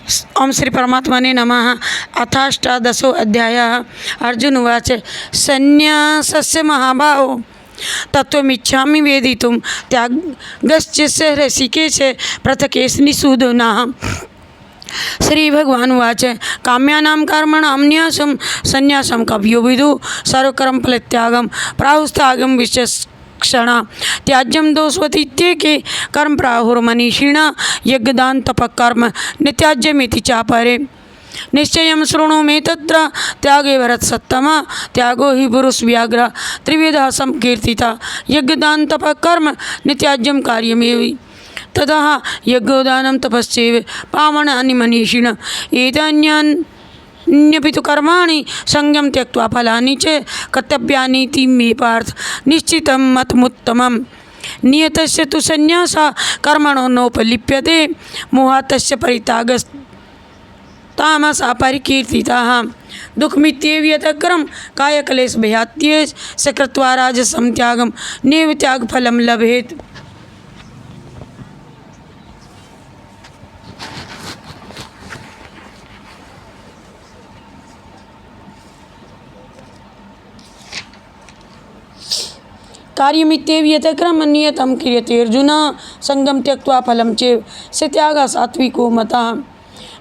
ओम श्री परमात्मने नमः। अथाष्टादशो अध्यायः। अर्जुन उवाच संन्यासस्य महाभावो तत्त्वमिच्छामि वेदितुं त्यागश्च ऋषिकेश पृथकेशनिषूदनः। श्री भगवान उवाच काम्यानां कर्मणां न्यासं संन्यासं कवयो विदुः सर्वकर्म फलत्यागं प्राहुस्त्यागं विचक्षणा त्याज्यं दोषवतीत्येके कर्म प्राहुर्मनीषिणा यज्ञदान तपः कर्म नित्याज्यमिति चापरे निश्चयं शृणु मे तत्र त्यागे भरतसत्तमा त्यागो हि पुरुष व्याघ्र त्रिविधः संकीर्तिता यज्ञदान तपः कर्म नित्याज्यं कार्यमेव ततः यज्ञोदानं तपश्चैव पावनानि मनीषिण एतान्यान्यपि तु कर्माणि संयम त्यक्त्वा फलानि च कर्तव्यानीति मे पार्थ निश्चितं मतमुत्तमम्। नियतस्य तु संन्यासः कर्मणो नोपलिप्यते मोहातस्य परित्यागस्तामसा परिकीर्तिताः दुःखमित्येव यतक्रम कायक्लेश भयात्ये स कृत्वा राजसं त्यागं नैव त्यागफलं लभेत्। कार्यमित्येव यतक्रम नियतं क्रियते अर्जुन संगम त्यक्त्वा फलं चैव स त्यागः सात्विको मतः।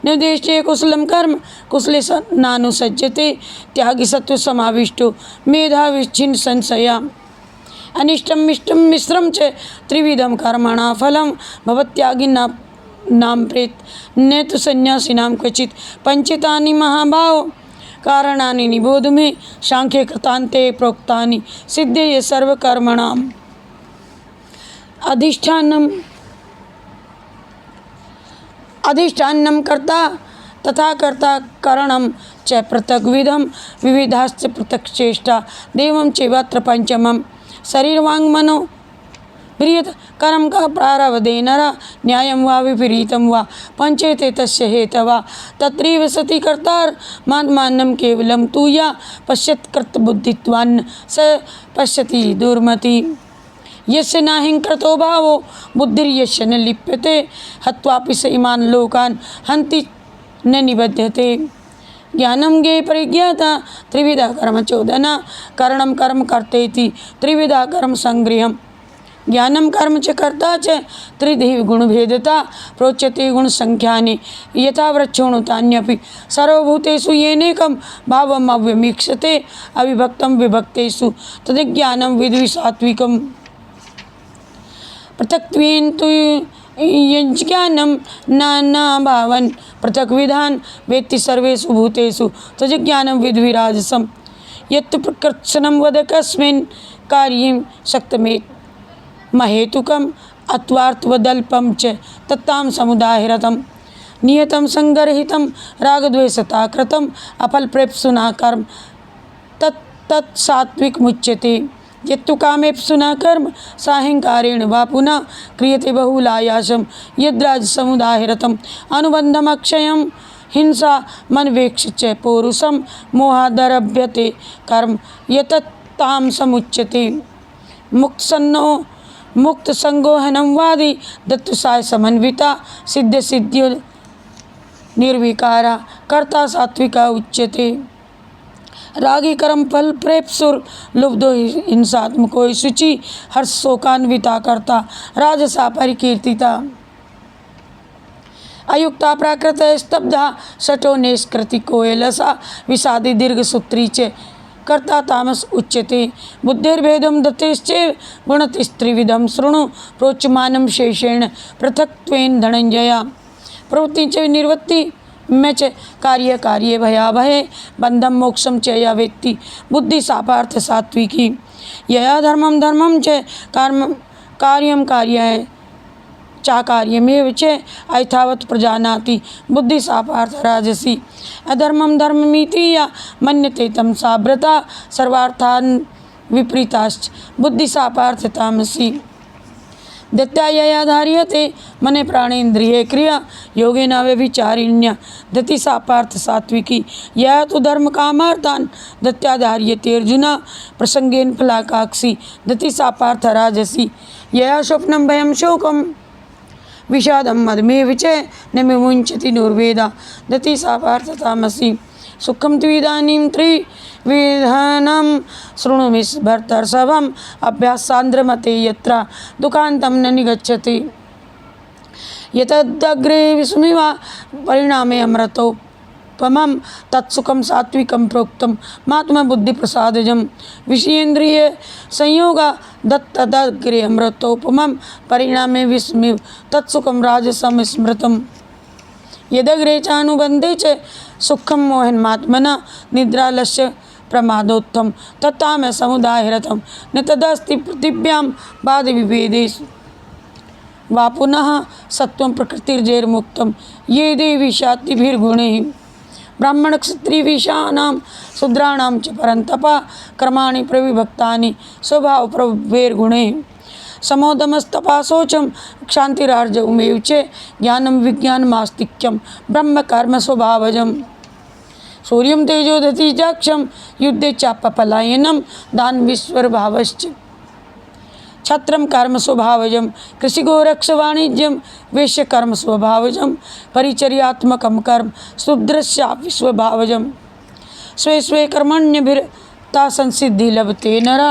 निर्देष्टे कुशलं कर्म कुशले नानुसज्जते त्यागी सत्त्वसमाविष्टो मेधाविच्छिन्न संशया अनिष्टं मिष्टं मिश्रं च त्रिविधं कर्मणां फलं भवत्यागिनां प्रेत न तु संन्यासिनां क्वचित् पंचितानि महाभावो कारणानि निबोध में सांख्य कृतान्ते प्रोक्तानि सिद्धये सर्वकर्मणाम्। अधिष्ठानं कर्ता तथा कर्ता करणं च पृथग्विधं विविधाश्च पृथक् चेष्टा देवं चैवात्र पंचमं शरीर वांग मनो प्रियत कर्म का प्रारब्धे नरा न्यायं वा विपरीतं वा पंचेते तस्य हेतवा तत्रैव सति कर्तार मात्मानं केवलं तु या पश्यत् कृतबुद्धित्वान् स पश्यति दुर्मति यस्य नाहिं कृतो भावो बुद्धिर्यस्य न लिप्यते हत्वापि स इमान् लोकान् हन्ति न निबध्यते। ज्ञानं ज्ञे परिज्ञाता त्रिविधा कर्म चोदना करणं कर्म कर्तेति त्रिविधा कर्म संगृहम् ज्ञानं कर्म च कर्ता च त्रिधि गुणभेदता प्रोच्यते गुणसंख्यानि यथा वृक्षोणुतान्यपि सर्वभूतेषु येनेकं भावम् अव्यमीक्षते अविभक्तं विभक्तेषु तद्ज्ञानं विद्धि सात्विकम्। पृथक्त्वेन तु यज्ज्ञानं नानाभावान् पृथक्विधान् वेत्ति सर्वेषु भूतेषु तज्ज्ञानं विद्धि राजसं यत् प्रकृत्सनं वद कस्मिन् कार्यं शक्तमेत् महेतुकम् अत्वार्थवदल्पं च तत्तां समुदाहृतं नियतं संगरहितं रागद्वेषता कृतम् अफलप्रेप्सुना कर्म तत् सात्विकमुच्यते। यत्तु कामेप्सुना कर्म साहंकारेण वा पुनः क्रियते बहुलायासं यद्राजसमुदाहृतम् अनुबन्धम् अक्षयं हिंसा मनवेक्ष च पौरुषं मोहादरभ्यते कर्म यतत्तां समुच्यते। मुक्त संगोहनम वादी दत्तसाय समन्विता सिद्ध सिद्धियो निर्विकारा कर्ता सात्विका उच्यते। रागी कर्म फल प्रेप्सुर लुब्धो हिंसात्मको शुचि हर्ष शोकान्विता कर्ता राजसा परिकीर्तिता अयुक्ता प्राकृत स्तब्धा शटो निष्कृति कोयलसा विषादी दीर्घसूत्री च कर्ता तामस उच्यते। बुद्धिर्भेदं दत्तेश्चैव गुणतिस्त्रिविधं शृणु प्रोच्यमानं शेषेण पृथक्त्वेन धनंजया प्रवृत्ति च निर्वृत्ति में च कार्य कार्ये भयाभये बंधं मोक्षं च या वेत्ति बुद्धि सापार्थ सात्विकी यया धर्मं धर्मं च कार्यं कार्याय चाकार्यमेव च ऐथावत् प्रजानाति बुद्धि सापार्थ राजसी अधर्मं धर्ममिति या मन्यते तं साव्रता सर्वार्थान् विपरीताश्च बुद्धि सापार्थ तामसी दत्त्या यया धार्यते मने प्राणेन्द्रिये क्रिया योगेन व्यभिचारिण्या दति सापार्थ सात्विकी यया तु धर्म कामार्थान् दत्त्या धार्यते अर्जुन प्रसंगेन फलाकाक्षी दति सापार्थ राजसी यया स्वप्नं भयं शोकं विषादं मदमेव च न विमुञ्चति नुर्वेदा दति सा पार्थतामसि सुखं त्विदानीं त्रिविधानं शृणुमिस्भर्तर्षभम् अभ्यासान्द्रमते यत्र दुःखान्तं न निगच्छति यतदग्रे विस्मिवा परिणामे अमृतोपमं तत्सुखं सात्विकं प्रोक्तं मात्मबुद्धिप्रसादजं विषयेन्द्रिय संयोग दत्तदग्रे अमृतोपमं परिणामे विस्मिव तत्सुखं राजसं स्मृतम् यदग्रे चानुबन्धे च सुखं मोहन्मात्मना निद्रालस्य प्रमादोत्थं तत्ताम समुदायरतं न तदस्ति पृथिव्यां वादविभेदेषु वा पुनः सत्वं प्रकृतिर्जैर्मुक्तं ये देवी शातिभिर्गुणैः ब्राह्मणक्षत्रियवैश्यानां शूद्राणां च परन्तपा कर्माणि प्रविभक्तानि स्वभावप्रभुर्गुणैः समोदमस्तपाशोचं क्षान्तिरार्जवमेव च ज्ञानं विज्ञानमास्तिक्यं ब्रह्मकर्मस्वभावजम् सूर्यं तेजो दधिजाक्षं युद्धे चापपलायनं दानवीश्वरभावश्च छत्रं कर्म स्वभावजं कृषिगोरक्षवाणिज्यं वैश्यकर्म स्वभावजं परिचर्यात्मकं कर्म शूद्रस्यापि स्वभावजं स्वे स्वे कर्मण्यभिरता संसिद्धि लभते नरा।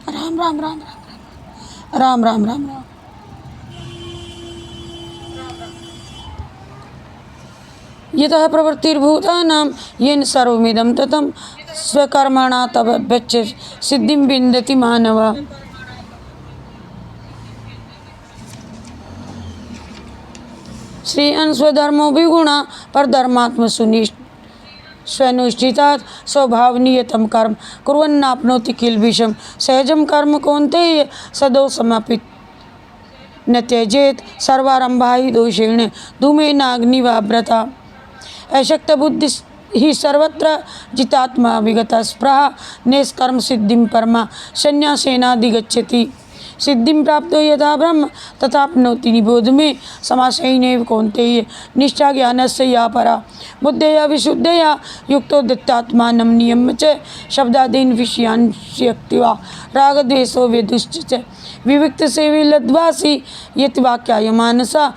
राम राम राम राम राम राम राम राम। यतः प्रवृत्तिर्भूतानां येन सर्वमिदं ततं स्वकर्मणा तदभ्यच्च सिद्धिं विन्दति मानवः। श्रेयन् स्वधर्मो विगुणा परधर्मात्मसुनिष्ठ स्वनुष्ठितात् स्वभावनियतं कर्म कुर्वन्नाप्नोति किल्बिषं सहजं कर्म कौन्तेय सदोषमपि न त्यजेत् सर्वारम्भा हि दोषेण धूमेनाग्निवाव्रता अशक्तबुद्धि ही सर्वत्र जितात्मा विगता स्पृहा नैष्कर्म सिद्धिं परमा संन्यासेनाधिगच्छति सिद्धिं प्राप्तो यथा ब्रह्म तथाप्नोति निबोध में समासेनैव कौन्तेय निष्ठा ज्ञानस्य या परा बुद्धया विशुद्धया युक्तो दत्तात्मानं नियम्य च शब्दादीन् विषयान् त्यक्त्वा रागद्वेषो विदुश्च विविक्त सेवी लद्वासी यत् वाक्याय मानसा